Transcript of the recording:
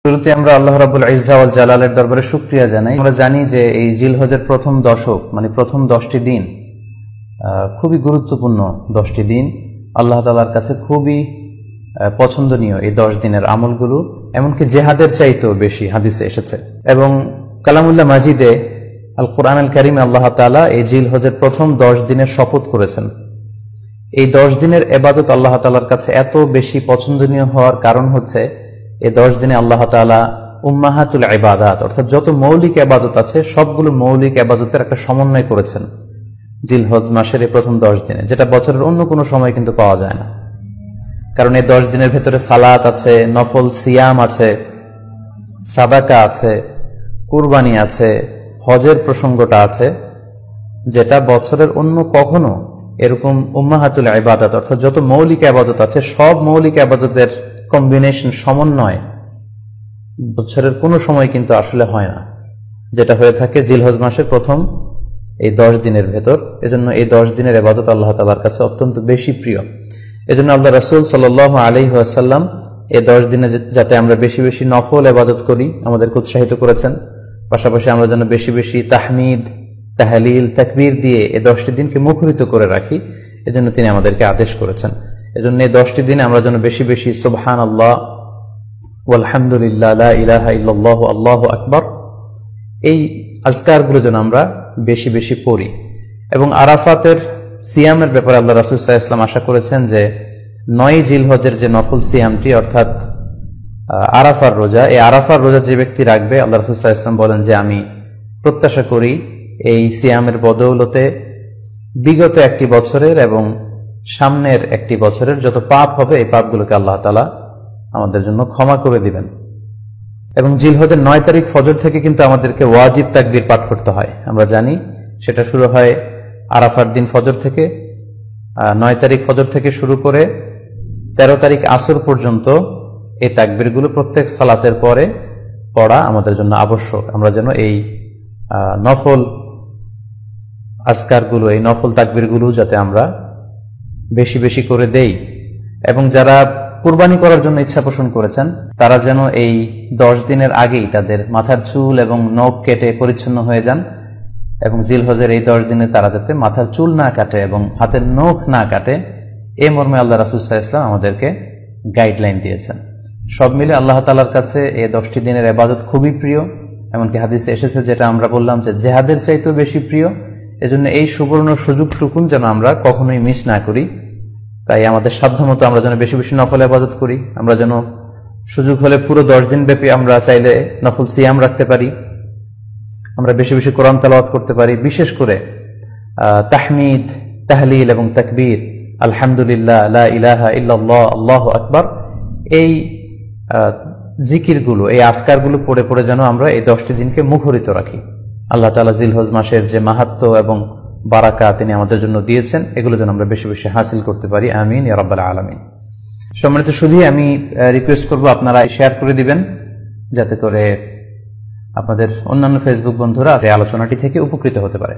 শুরুতে আমরা আল্লাহ রাব্বুল ইজ্জা ওয়াল জালালের দরবারে শুকরিয়া জানাই। আমরা জানি যে এই জিলহজের প্রথম দশক মানে প্রথম 10টি দিন খুবই গুরুত্বপূর্ণ 10টি দিন। আল্লাহ তাআলার কাছে খুবই পছন্দনীয় এই 10 দিনের আমলগুলো, এমনকি জিহাদের চাইতেও বেশি হাদিসে এসেছে। এবং কালামুল্লাহ মাজিদে আল কুরআন আল কারীমে আল্লাহ তাআলা এই জিলহজের প্রথম 10 দিনের শপথ করেছেন। এই 10 দিনের ইবাদত আল্লাহ তাআলার কাছে এত বেশি পছন্দনীয় হওয়ার কারণ হচ্ছে এই 10 দিনে আল্লাহ তাআলা উম্মাহাতুল ইবাদাত অর্থাৎ যত মৌলিক ইবাদত আছে সবগুলো মৌলিক ইবাদতের একটা সমন্বয় করেছেন জিলহজ মাসের এই প্রথম 10 দিনে, যেটা বছরের অন্য কোনো সময় কিন্তু পাওয়া যায় না। কারণ এই 10 দিনের ভেতরে সালাত আছে, নফল সিয়াম আছে, সাদাকা আছে, কুরবানি আছে, হজের প্রসঙ্গটা আছে, যেটা বছরের অন্য কখনো এরকম উম্মাহাতুল ইবাদাত অর্থাৎ যত মৌলিক ইবাদত আছে সব মৌলিক ইবাদতের কম্বিনেশন সমন্বয় বছরের কোনো সময় কিন্তু আসলে হয় না, যেটা হয়ে থাকে জিলহজ মাসের প্রথম এই 10 দিনের ভেতর। এজন্য এই 10 দিনের ইবাদত আল্লাহ তাআলার কাছে অত্যন্ত বেশি প্রিয়। এজন্য আল্লাহ রাসূল সাল্লাল্লাহু আলাইহি ওয়াসাল্লাম এই 10 দিনে যাতে আমরা বেশি বেশি নফল ইবাদত করি আমাদেরকে উৎসাহিত করেছেন। পাশাপাশি আমরা যেন বেশি বেশি তাহমিদ, তাহলিল, তাকবীর দিয়ে এই 10টি দিনকে মুখরিত করে রাখি, এজন্য তিনি আমাদেরকে আদেশ করেছেন। এজন্য এই 10টি দিনে আমরা যেন বেশি বেশি সুবহানাল্লাহ ওয়ালহামদুলিল্লাহ লা ইলাহা ইল্লাল্লাহু আল্লাহু আকবার এই আজকারগুলো যেন আমরা বেশি বেশি পড়ি। এবং আরাফাতের সিয়ামের ব্যাপারে আল্লাহ রাসূল সাল্লাল্লাহু আলাইহি ওয়াসাল্লাম আশা করেছেন যে 9 জিলহজের যে নফল সিয়ামটি অর্থাৎ আরাফার রোজা, এই আরাফার রোজা যে ব্যক্তি রাখবে আল্লাহ রাসূল সাল্লাল্লাহু আলাইহি ওয়াসাল্লাম বলেন যে আমি প্রত্যাশা করি এই সিয়ামের বদৌলতে বিগত একটি বছরের এবং সামনের একটি বছরের যত পাপ হবে এই পাপগুলোকে আল্লাহ তাআলা আমাদের জন্য ক্ষমা করে দিবেন। এবং জিলহজের 9 তারিখ ফজর থেকে কিন্তু আমাদেরকে ওয়াজিব তাকবীর পাঠ করতে হয়। আমরা জানি সেটা শুরু হয় আরাফার দিন ফজর থেকে। 9 তারিখ ফজর থেকে শুরু করে 13 তারিখ আসর পর্যন্ত এই তাকবীরগুলো প্রত্যেক সালাতের পরে পড়া আমাদের জন্য আবশ্যক। আমরা যেন এই নফল আজকারগুলো, এই নফল তাকবীরগুলো যাতে আমরা বেশি বেশি করে দেই। এবং যারা কুরবানি করার জন্য ইচ্ছা পোষণ করেছেন তারা যেন এই 10 দিনের আগেই তাদের মাথার চুল এবং নখ কেটে পরিচ্ছন্ন হয়ে যান। এবং জিলহজের এই 10 দিনে তারা যাতে মাথার চুল না কাটে এবং হাতের নখ না কাটে, এই মর্মে আল্লাহ রাসূল সাল্লাল্লাহু আলাইহি ওয়াসাল্লাম আমাদেরকে গাইডলাইন দিয়েছেন। সব মিলে আল্লাহ তাআলার কাছে এই 10টি দিনের ইবাদত খুবই প্রিয়। এমনকি হাদিসে এসেছে, যেটা আমরা বললাম, যে জিহাদের চাইতেও বেশি প্রিয়। এজন্য এই সুবর্ণ সুযোগটুকুন যেন আমরা কখনোই মিস না করি। তাই আমাদের সাধ্যমতো আমরা যেন বেশি বেশি নফল ইবাদত করি। আমরা যেন সুযোগ হলে পুরো 10 দিন ব্যাপী আমরা চাইলে নফল সিয়াম রাখতে পারি, আমরা বেশি বেশি কোরআন তেলাওয়াত করতে পারি। বিশেষ করে তাহমিদ, তাহলিল এবং তাকবীর, আলহামদুলিল্লাহ লা ইলাহা ইল্লাল্লাহ আল্লাহু আকবার, এই জিকিরগুলো, এই আজকারগুলো পড়ে পড়ে যেন আমরা এই 10টি দিনকে মুখরিত রাখি। আল্লাহ তাআলা জিলহজ মাসের যে মাহাত্ম্য এবং বারাকা তিনি আমাদের জন্য দিয়েছেন, এগুলো যেন আমরা বেশি বেশি হাসিল করতে পারি। আমিন ইয়া রাব্বাল আলামিন। সম্মানিত সুধী, আমি রিকোয়েস্ট করব আপনারা শেয়ার করে দিবেন, যাতে করে আপনাদের অন্যান্য ফেসবুক বন্ধুরা এই আলোচনাটি থেকে উপকৃত হতে পারে।